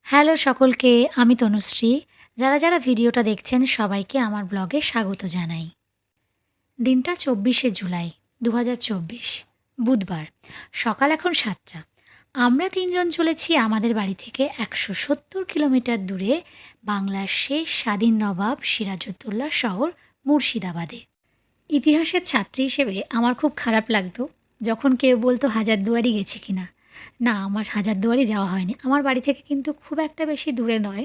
Hello সকলকে, আমি তনুশ্রী। যারা ভিডিওটা দেখছেন সবাইকে আমার ব্লগে স্বাগত জানাই। দিনটা ২৪শে জুলাই ২০২৪, বুধবার। সকাল এখন ৭টা। আমরা ৩ জন চলেছি আমাদের বাড়ি থেকে ১৭০ কিলোমিটার দূরে বাংলার শেষ স্বাধীন নবাব সিরাজউদ্দৌলা শহর মুর্শিদাবাদে। ইতিহাসের ছাত্রী হিসেবে আমার খুব খারাপ লাগতো যখন কেউ বলতো হাজারদুয়ারি গেছি কিনা। না, আমার হাজারদুয়ারি যাওয়া হয়নি। আমার বাড়ি থেকে কিন্তু খুব একটা বেশি দূরে নয়,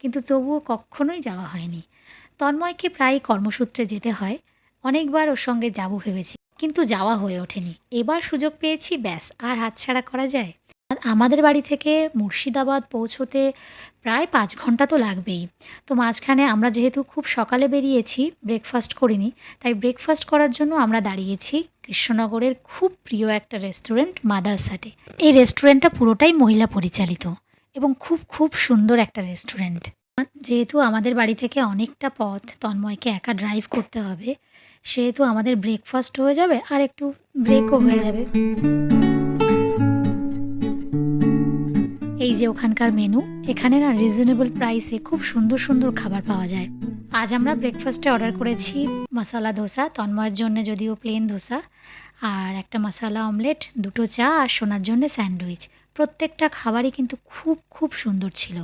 কিন্তু তবুও কখনোই যাওয়া হয়নি। তন্ময়কে প্রায় কর্মসূত্রে যেতে হয়। অনেকবার ওর সঙ্গে যাব ভেবেছি, কিন্তু যাওয়া হয়ে ওঠেনি। এবার সুযোগ পেয়েছি, ব্যাস আর হাতছাড়া করা যায়? আমাদের বাড়ি থেকে মুর্শিদাবাদ পৌঁছোতে প্রায় ৫ ঘন্টা তো লাগবেই। তো মাঝখানে আমরা যেহেতু খুব সকালে বেরিয়েছি, ব্রেকফাস্ট করিনি, তাই ব্রেকফাস্ট করার জন্য আমরা দাঁড়িয়েছি কৃষ্ণনগরের খুব প্রিয় একটা রেস্টুরেন্ট মাদারসাটে। এই রেস্টুরেন্টটা পুরোটাই মহিলা পরিচালিত এবং খুব খুব সুন্দর একটা রেস্টুরেন্ট। যেহেতু আমাদের বাড়ি থেকে অনেকটা পথ তন্ময়কে একা ড্রাইভ করতে হবে, সেহেতু আমাদের ব্রেকফাস্ট হয়ে যাবে আর একটু ব্রেকও হয়ে যাবে। এই যে ওখানকার মেনু, এখানে না রিজনেবল প্রাইসে খুব সুন্দর সুন্দর খাবার পাওয়া যায়। আজ আমরা ব্রেকফাস্টে অর্ডার করেছি মশালা ধোসা, তন্ময়ের জন্য যদিও প্লেন ধোসা, আর একটা মশালা অমলেট, দুটো চা আর সোনার জন্য স্যান্ডউইচ। প্রত্যেকটা খাবারই কিন্তু খুব খুব সুন্দর ছিল।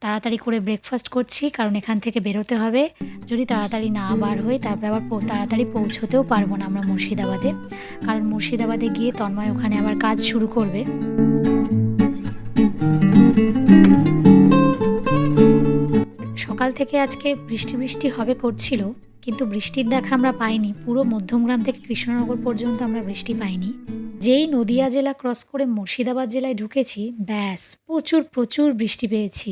তাড়াতাড়ি করে ব্রেকফাস্ট করছি কারণ এখান থেকে বেরোতে হবে। যদি তাড়াতাড়ি না বার হই তারপরে আবার তাড়াতাড়ি পৌঁছতেও পারবো না আমরা মুর্শিদাবাদে, কারণ মুর্শিদাবাদে গিয়ে তন্ময় ওখানে আবার কাজ শুরু করবে। সকাল থেকে আজকে বৃষ্টি বৃষ্টি হবে করছিল, কিন্তু বৃষ্টির দেখা আমরা পাইনি। পুরো মধ্যমগ্রাম থেকে কৃষ্ণনগর পর্যন্ত আমরা বৃষ্টি পাইনি। যেই নদিয়া জেলা ক্রস করে মুর্শিদাবাদ জেলায় ঢুকেছি, ব্যাস প্রচুর প্রচুর বৃষ্টি পেয়েছি।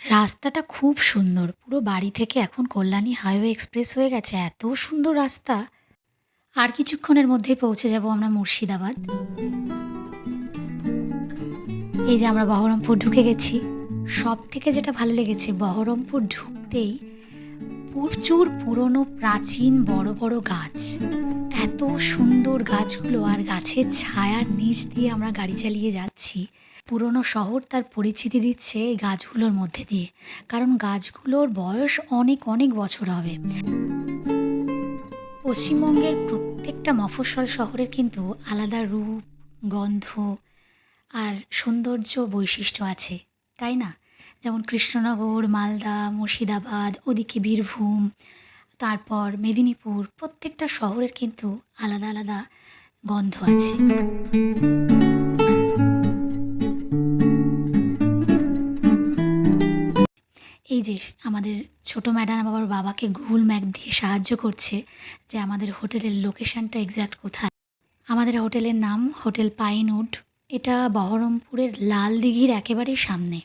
রাস্তাটা খুব সুন্দর, পুরো বাড়ি থেকে এখন কল্যাণী হাইওয়ে এক্সপ্রেস হয়ে গেছে, এত সুন্দর রাস্তা। আর কিছুক্ষণের মধ্যেই পৌঁছে যাব আমরা মুর্শিদাবাদ। এই যে আমরা বহরমপুর ঢুকে গেছি। সব থেকে যেটা ভালো লেগেছে, বহরমপুর ঢুকতেই প্রচুর পুরনো প্রাচীন বড় বড় গাছ, এত সুন্দর গাছগুলো, আর গাছের ছায়ার নিচ দিয়ে আমরা গাড়ি চালিয়ে যাচ্ছি। পুরনো শহর তার পরিচিতি দিচ্ছে এই গাছগুলোর মধ্যে দিয়ে, কারণ গাছগুলোর বয়স অনেক অনেক বছর হবে। পশ্চিমবঙ্গের প্রত্যেকটা মফস্বল শহরের কিন্তু আলাদা রূপ, গন্ধ আর সৌন্দর্য বৈশিষ্ট্য আছে, তাই না? যেমন কৃষ্ণনগর, মালদা, মুর্শিদাবাদ, ওদিকে বীরভূম, তারপর মেদিনীপুর, প্রত্যেকটা শহরের কিন্তু আলাদা আলাদা গন্ধ আছে। এই যে আমাদের ছোট ম্যাডাম আবার বাবাকে গুগল ম্যাপ দিয়ে সাহায্য করছে যে আমাদের হোটেলের লোকেশানটা এক্স্যাক্ট কোথায়। আমাদের হোটেলের নাম হোটেল পাইনউড। এটা বহরমপুরের লাল দিঘির একেবারেই সামনে।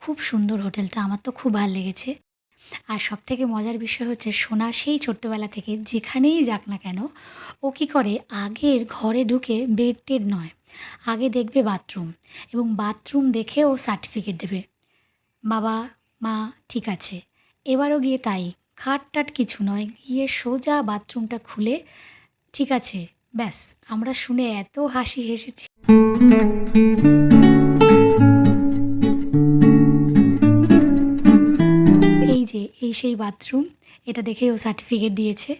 খুব সুন্দর হোটেলটা, আমার তো খুব ভালো লেগেছে। আর সবথেকে মজার বিষয় হচ্ছে, সোনা সেই ছোট্টবেলা থেকে যেখানেই যাক না কেন, ও কী করে, আগের ঘরে ঢুকে বেড টেড নয়, আগে দেখবে বাথরুম, এবং বাথরুম দেখে ও সার্টিফিকেট দেবে, বাবা মা ঠিক আছে। এবারও গিয়ে তাই, খাট টাট কিছু নয়, গিয়ে সোজা বাথরুমটা খুলে ঠিক আছে, ব্যাস। আমরা শুনে এত হাসি হেসেছি। এই যে এই সেই বাথরুম, এটা দেখেই ও সার্টিফিকেট দিয়েছে।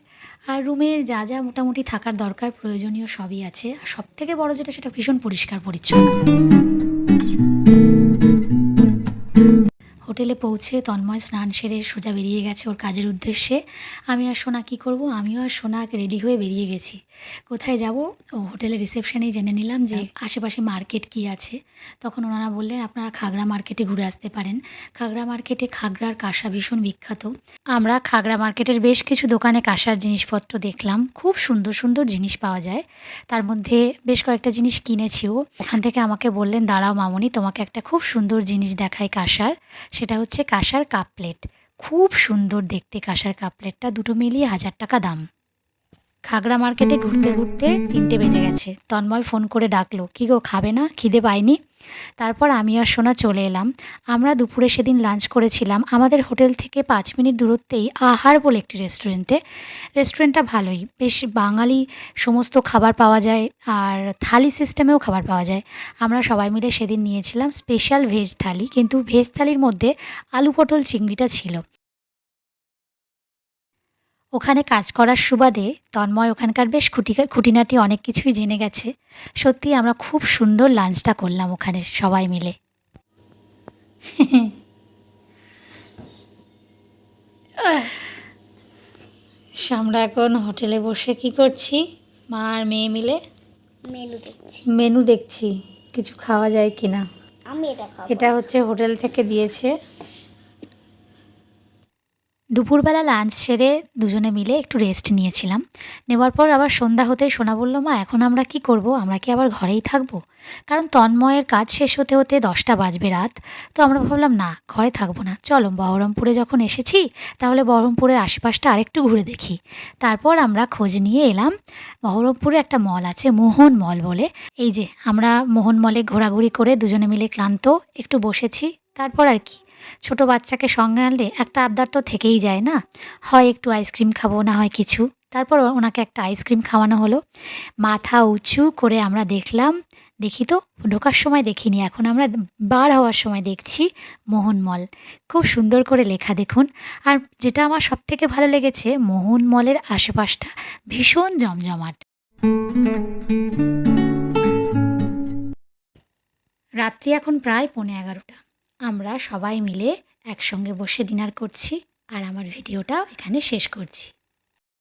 আর রুমের যা যা মোটামুটি থাকার দরকার প্রয়োজনীয় সবই আছে। আর সবথেকে বড় যেটা, সেটা ভীষণ পরিষ্কার পরিচ্ছন্ন। হোটেলে পৌঁছে তন্ময় স্নান সেরে সোজা বেরিয়ে গেছে ওর কাজের উদ্দেশ্যে। আমি আর সোনা কী করব, আমিও আর সোনা রেডি হয়ে বেরিয়ে গেছি। কোথায় যাব? ও হোটেলের রিসেপশনেই জেনে নিলাম যে আশেপাশে মার্কেট কী আছে। তখন ওনারা বললেন আপনারা খাগড়া মার্কেটে ঘুরে আসতে পারেন। খাগড়া মার্কেটে খাগড়ার কাঁসা ভীষণ বিখ্যাত। আমরা খাগড়া মার্কেটের বেশ কিছু দোকানে কাঁসার জিনিসপত্র দেখলাম, খুব সুন্দর সুন্দর জিনিস পাওয়া যায়। তার মধ্যে বেশ কয়েকটা জিনিস কিনেছিও। ওখান থেকে আমাকে বললেন দাঁড়াও মামনি, তোমাকে একটা খুব সুন্দর জিনিস দেখাই কাঁসার। সেটা হচ্ছে কাঁসার কাপ প্লেট। খুব সুন্দর দেখতে কাঁসার কাপ প্লেটটা, দুটো মিলিয়ে 1000 টাকা দাম। খাগড়া মার্কেটে ঘুরতে ঘুরতে 3টে বেজে গেছে। তন্ময় ফোন করে ডাকলো, কী গো খাবে না, খিদে পায়নি? তারপর আমি আর সোনা চলে এলাম। আমরা দুপুরে সেদিন লাঞ্চ করেছিলাম আমাদের হোটেল থেকে 5 মিনিট দূরত্বেই আহার বলে একটি রেস্টুরেন্টে। রেস্টুরেন্টটা ভালোই, বেশ বাঙালি সমস্ত খাবার পাওয়া যায়, আর থালি সিস্টেমেও খাবার পাওয়া যায়। আমরা সবাই মিলে সেদিন নিয়েছিলাম স্পেশাল ভেজ থালি, কিন্তু ভেজ থালির মধ্যে আলু পটল চিংড়িটা ছিল। ওখানে কাজ করার সুবাদে তন্ময় ওখানকার বেশ খুঁটিনাটি অনেক কিছুই জেনে গেছে। সত্যি আমরা খুব সুন্দর লাঞ্চটা করলাম ওখানে সবাই মিলে। আমরা এখন হোটেলে বসে কি করছি, মা আর মেয়ে মিলে মেনু দেখছি কিছু খাওয়া যায় কিনা। আমি এটা খাবো। এটা হচ্ছে হোটেল থেকে দিয়েছে। দুপুরবেলা লাঞ্চ সেরে দুজনে মিলে একটু রেস্ট নিয়েছিলাম। নেওয়ার পর আবার সন্ধ্যা হতেই সোনা বলল, মা এখন আমরা কি করব, আমরা কি আবার ঘরেই থাকবো? কারণ তন্ময়ের কাজ শেষ হতে হতে 10টা বাজবে রাত। তো আমরা ভাবলাম না, ঘরে থাকবো না, চলো বহরমপুরে যখন এসেছি তাহলে বহরমপুরের আশেপাশটা আরেকটু ঘুরে দেখি। তারপর আমরা খোঁজ নিয়ে এলাম, বহরমপুরে একটা মল আছে মোহন মল বলে। এই যে আমরা মোহন মলে ঘোরাঘুরি করে দুজনে মিলে ক্লান্ত, একটু বসেছি। তারপর আর কি, ছোট বাচ্চাকে সঙ্গে আনলে একটা আবদার তো থেকেই যায় না, হয় একটু আইসক্রিম খাবো, না হয় কিছু। তারপর ওনাকে একটা আইসক্রিম খাওয়ানো হলো। মাথা উঁচু করে আমরা দেখলাম, দেখি তো ঢোকার সময় দেখিনি, এখন আমরা বার হওয়ার সময় দেখছি মোহন মল। খুব সুন্দর করে লেখা দেখুন। আর যেটা আমার সবথেকে ভালো লেগেছে, মোহন মলের আশেপাশটা ভীষণ জমজমাট। রাত্রি এখন প্রায় 11:15। আমরা সবাই মিলে একসঙ্গে বসে ডিনার করছি, আর আমার ভিডিওটা এখানে শেষ করছি।